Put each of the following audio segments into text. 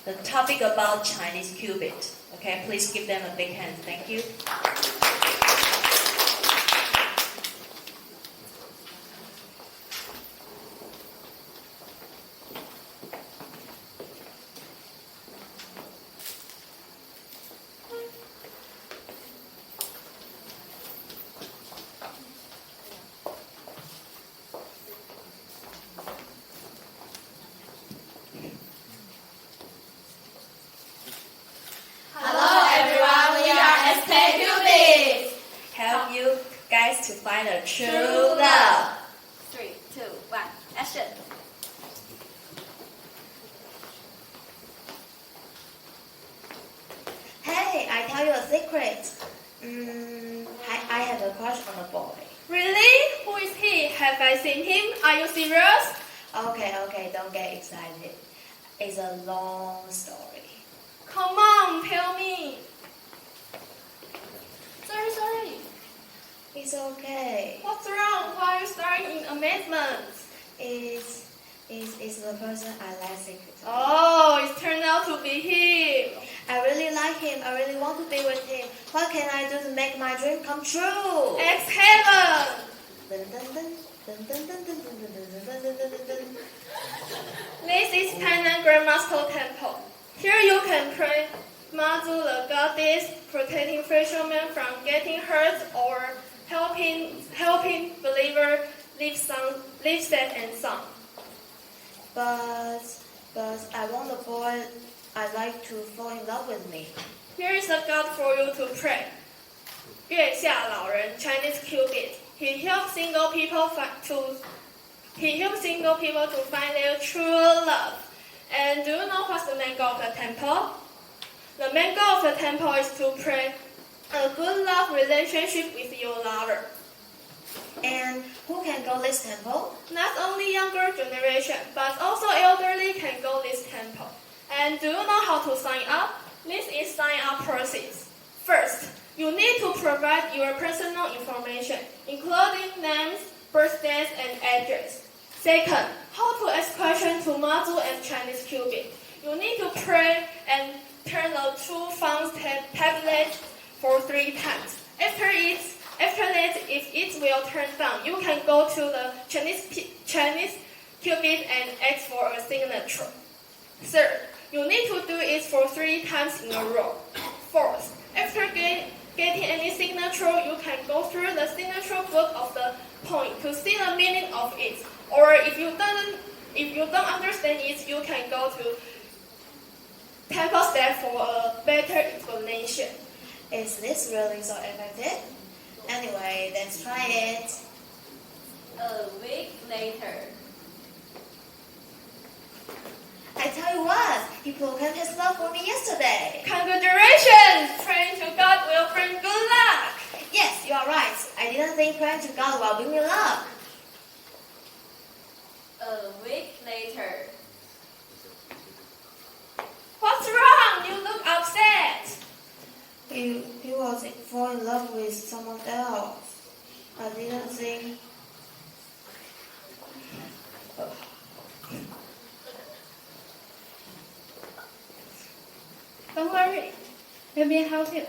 the topic about Chinese Cupid. Okay, please give them a big hand. Thank you. To find a true love. 3, 2, 1, action. Hey, I tell you a secret. I have a crush on a boy. Really? Who is he? Have I seen him? Are you serious? Okay, don't get excited. It's a long story. Come on, tell me. Sorry. It's okay. What's wrong? Why are you staring in amazement? It's the person I like secretly. Oh, it turned out to be him. I really like him. I really want to be with him. What can I do to make my dream come true? Ex heaven. This is Tainan Grand Master Temple. Here you can pray Mazu, the goddess, protecting fishermen from getting hurt or helping believer live safe and sound. But I want the boy I like to fall in love with me. Here is a God for you to pray. 月下老人 Chinese Cupid. He helps single people to find their true love. And do you know what's the main goal of the temple? The main goal of the temple is to pray a good love relationship with your lover. And who can go this temple? Not only younger generation, but also elderly can go this temple. And do you know how to sign up? This is sign up process. First, you need to provide your personal information, including names, birthdays, and address. Second, how to ask questions to Mazu and Chinese Cupid. You need to pray and turn the true funds tablet for 3 times. After that, if it will turn down, you can go to the Chinese Cupid and ask for a signature. Third, you need to do it for 3 times in a row. Fourth, after getting any signature, you can go through the signature book of the point to see the meaning of it. Or if you don't understand it, you can go to temple step for a better explanation. Is this really so effective? Anyway, let's try it. A week later. I tell you what, he proclaimed his love for me yesterday. Congratulations! Praying to God will bring good luck. Yes, you are right. I didn't think praying to God will bring me luck. A week later. What's wrong? You look upset. He was falling in love with someone else. I didn't think. Don't worry, let me help you.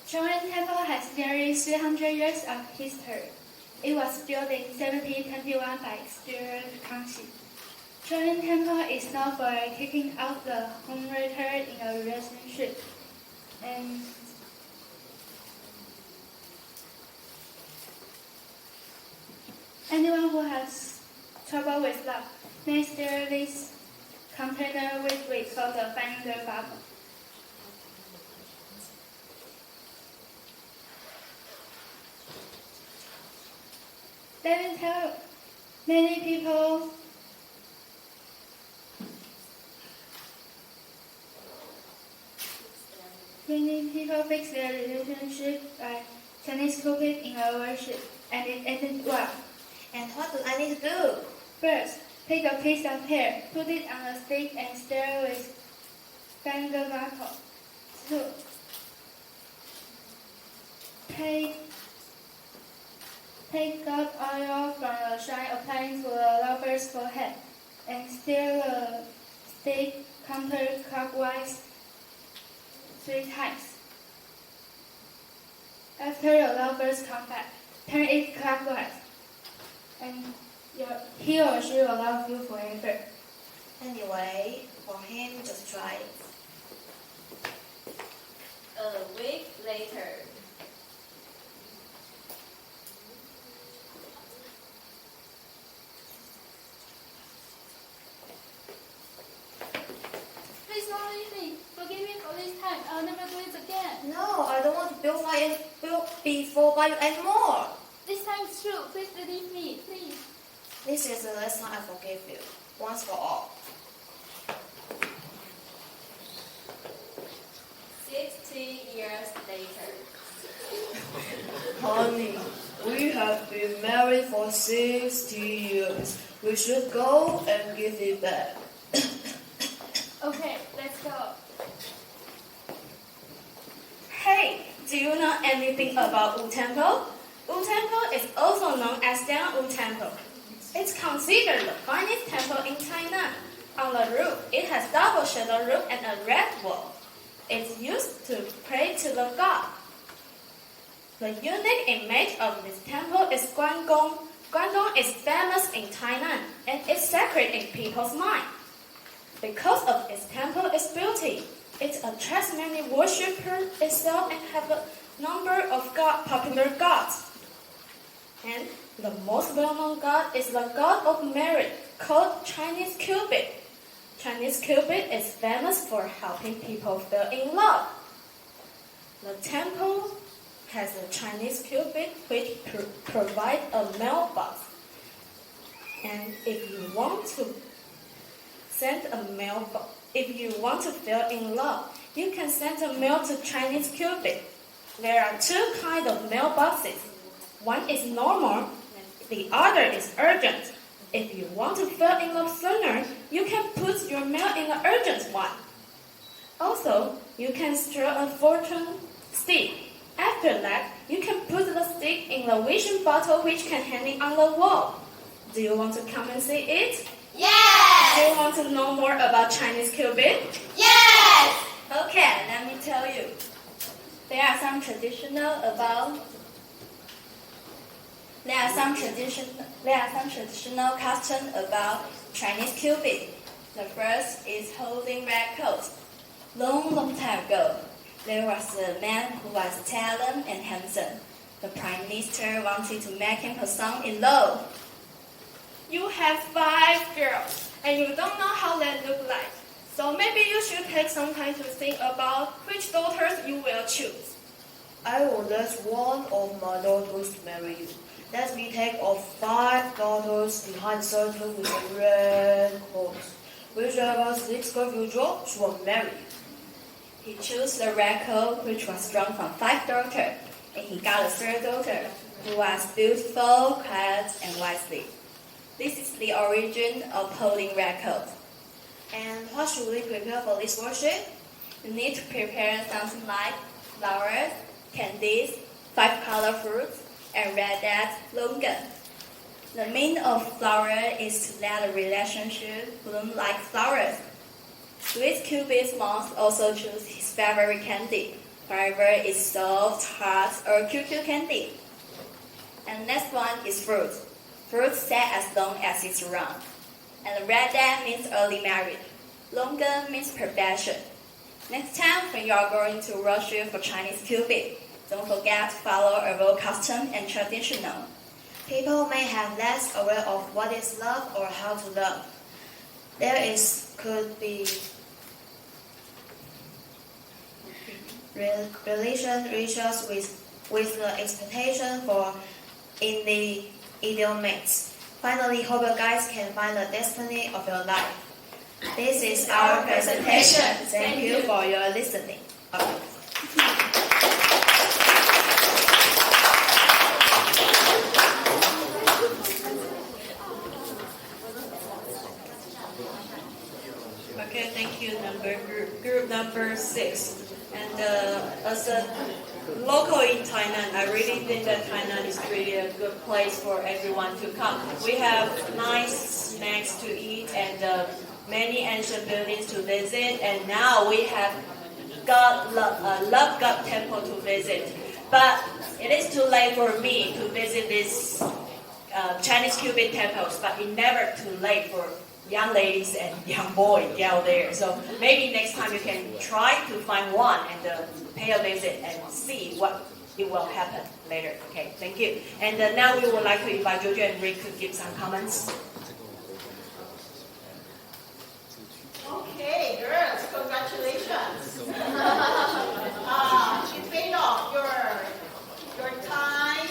Chongren Temple has nearly 300 years of history. It was built in 1721 by Stewart Kangxi. Chongren Temple is known for kicking out the homewrecker in a relationship. And anyone who has trouble with love may steal this container which we call the finding the bubble. Let me tell you, many people fix their relationship by Chinese Cupid in a worship, and it ended well. And what do I need to do? First, take a piece of hair, put it on a stick, and stir with vinegar bottle. 2. Take God oil from the shrine, applying to the lover's forehead, and stir the stick counterclockwise 3 times. After your lover's comeback, turn it clockwise, and he or she will love you forever. Anyway, for him, just try it. A week later. Please don't leave me. Forgive me for this time. I'll never do it again. No, I don't want to be fooled by you anymore. This time it's true. Please believe me. Please. This is the last time I forgive you, once for all. 60 years later. Honey, we have been married for 60 years. We should go and give it back. Okay, let's go. Hey, do you know anything about Wu Temple? Wu Temple is also known as Wu Temple. It's considered the finest temple in China. On the roof, it has double shadow roof and a red wall. It's used to pray to the god. The unique image of this temple is Guangong. Guangong is famous in China and is sacred in people's mind. Because of its temple's beauty, it attracts many worshippers itself and have a number of popular gods. And the most well-known god is the god of marriage, called Chinese Cupid. Chinese Cupid is famous for helping people fall in love. The temple has a Chinese Cupid which provides a mailbox. And if you want to fall in love, you can send a mail to Chinese Cupid. There are 2 kinds of mailboxes. One is normal, the other is urgent. If you want to fall in love sooner, you can put your mail in the urgent one. Also, you can straw a fortune stick. After that, you can put the stick in the wishing bottle which can hang it on the wall. Do you want to come and see it? Yes! Do you want to know more about Chinese Cupid? Yes! Okay, let me tell you. There are some traditional customs about Chinese Cupid. The first is holding red coat. Long time ago, there was a man who was talented and handsome. The Prime Minister wanted to make him her son-in-law. You have 5 girls, and you don't know how they look like. So maybe you should take some time to think about which daughters you will choose. I will let one of my daughters marry you. Let me take of 5 daughters behind circle with a red coat. Whichever sticks her future, she will marry you. He chose the red coat, which was drawn from 5 daughters, and he got a 3rd daughter, who was beautiful, quiet, and wisely. This is the origin of holding red coat. And what should we prepare for this worship? You need to prepare something like flowers, candies, 5 color fruits, and red longan. The meaning of flower is to let a relationship bloom like flowers. Sweet Cupid's mouth also choose his favorite candy. Whatever is soft, hard, or cute candy. And next one is fruit. Fruit set as long as it's round. And red means early marriage. Longan means perfection. Next time when you are going to worship for Chinese Cupid, don't forget to follow our custom and traditional. People may have less aware of what is love or how to love. Could be relation rituals with the expectation for in the ideal mates. Finally, hope you guys can find the destiny of your life. This is our presentation. Thank you for your listening. Okay, thank you, group number 6. And as a local in Thailand, I really think that Thailand is really a good place for everyone to come. We have nice snacks to eat and many ancient buildings to visit, and now we have Love God Temple to visit. But it is too late for me to visit these Chinese Cupid temples, but it's never too late for young ladies and young boys out there. So maybe next time you can try to find one and pay a visit and see what it will happen later. Okay, thank you. And now we would like to invite Jojo and Rick to give some comments. Okay, girls, congratulations. You paid off your time,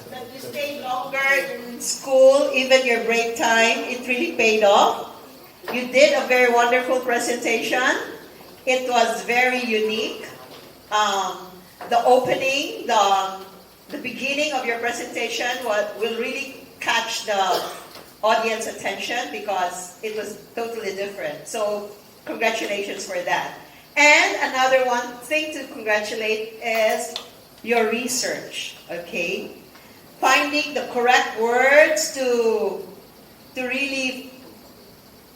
that you stayed longer in school, even your break time, it really paid off. You did a very wonderful presentation. It was very unique. The opening, the beginning of your presentation will really catch the audience attention because it was totally different. So congratulations for that. And another one thing to congratulate is your research, okay? Finding the correct words to really,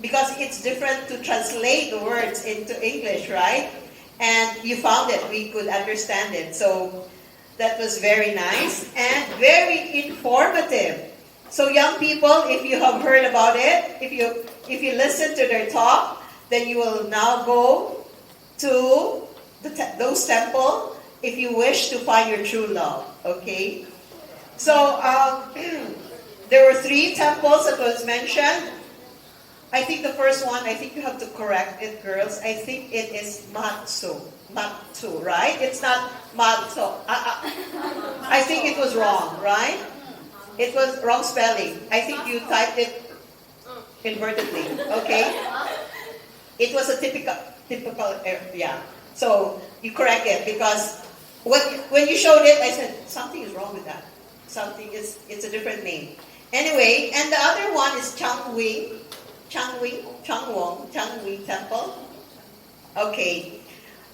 because it's different to translate the words into English, right? And you found it, we could understand it. So that was very nice and very informative. So young people, if you have heard about it, if you listen to their talk, then you will now go to those temples if you wish to find your true love. Okay. So there were 3 temples that was mentioned. I think the first one, I think you have to correct it, girls. I think it is Matsu, right? It's not Matsu. I think it was wrong, right? It was wrong spelling. I think you typed it invertedly. Okay. It was a typical, yeah. So you correct it because when you showed it, I said something is wrong with that. It's a different name. Anyway, and the other one is Changwing Temple. Okay.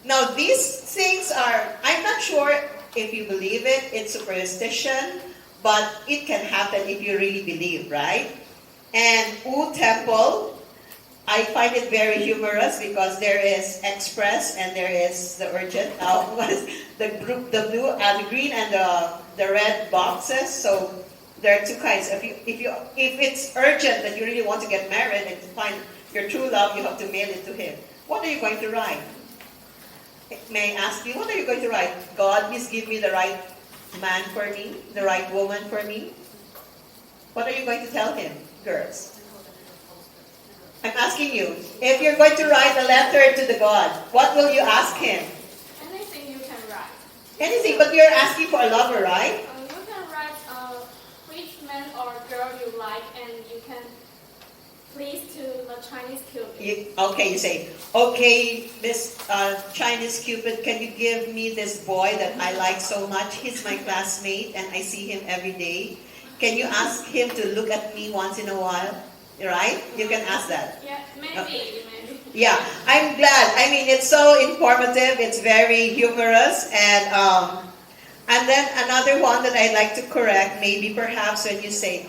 Now these things are, I'm not sure if you believe it, it's superstition, but it can happen if you really believe, right? And Wu Temple, I find it very humorous because there is express and there is the urgent. The blue, the green, and the red boxes. So there are 2 kinds. If it's urgent that you really want to get married and to find your true love, you have to mail it to him. What are you going to write? May I ask you, what are you going to write? God, please give me the right man for me, the right woman for me. What are you going to tell him, girls? I'm asking you, if you're going to write a letter to the God, what will you ask him? Anything you can write. Anything, but you're asking for a lover, right? You can write which man or girl you like, and you can please to the Chinese Cupid. You say, okay, this Chinese Cupid, can you give me this boy that I like so much? He's my classmate, and I see him every day. Can you ask him to look at me once in a while? Right? You can ask that. Yeah, maybe. Yeah, I'm glad. I mean, it's so informative. It's very humorous, and then another one that I'd like to correct, maybe perhaps when you say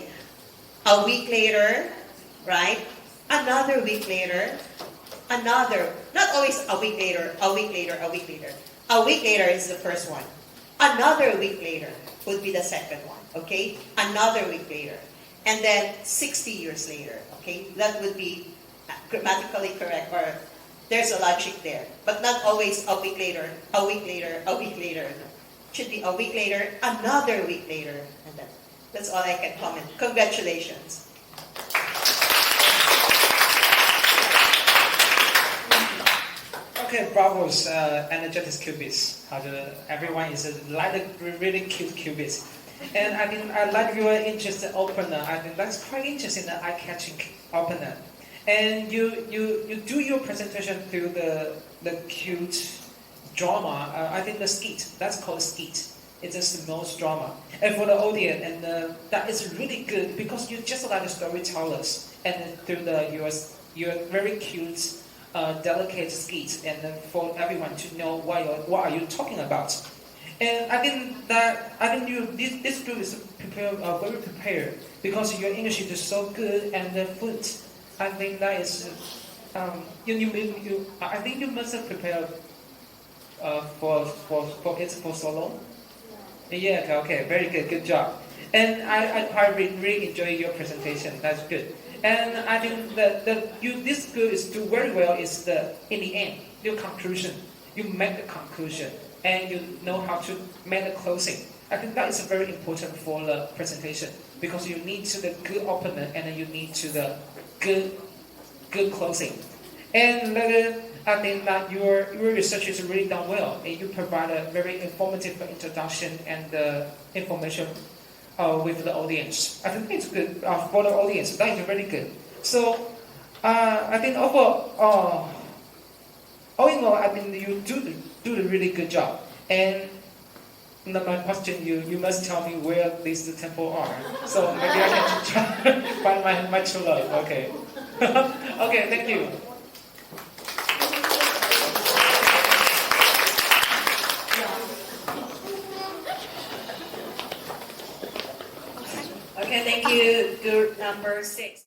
a week later, right? Another week later, not always a week later, a week later, a week later. A week later is the first one. Another week later would be the second one, okay? Another week later. And then 60 years later, okay? That would be grammatically correct, or there's a logic there. But not always a week later, a week later, a week later. It should be a week later, another week later. And that's all I can comment. Congratulations. Okay, bravos, energetic cupids. Everyone is like really cute cupids. And I mean, I like your interesting opener. I think that's quite interesting, the eye-catching opener. And you do your presentation through the cute drama. I think the skit, that's called skit. It's a small drama. And for the audience, and that is really good because you just like the storytellers. And through your very cute, delicate skits, and for everyone to know what are you talking about. And I think this group is very prepared because your English is so good, and the food, I think that is I think you must have prepared for it for so long. Yeah, okay, very good job. And I quite really enjoy your presentation. That's good. And I think that this school is do very well. Is in the end your conclusion. You make the conclusion and you know how to make the closing. I think that is very important for the presentation because you need to the good opener and then you need to the good closing. And I think that your research is really done well, and you provide a very informative introduction and information with the audience. I think it's good for the audience. That is really good. So I think overall, all in all, I think you do a really good job. And my question, you must tell me where these temple are. So maybe I can try find my true love. Okay. Okay. Thank you. Okay, thank you. Group number 6.